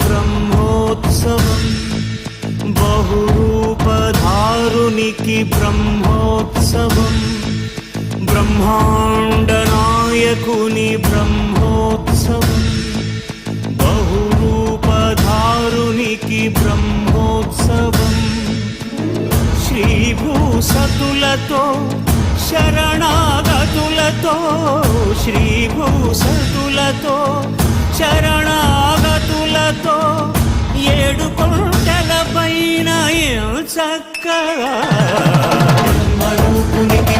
బ్రహ్మోత్సవం బహురూపధారునికి బ్రహ్మోత్సవం బ్రహ్మాండ నాయకుని బ్రహ్మోత్సవం బహురూపధారునికి బ్రహ్మోత్సవం శ్రీభూసతులతో శరణాగతులతో శ్రీభూసతులతో శరణాగతులతో ఏడు కొండల పైన చక్కగా బ్రహ్మరూపునికి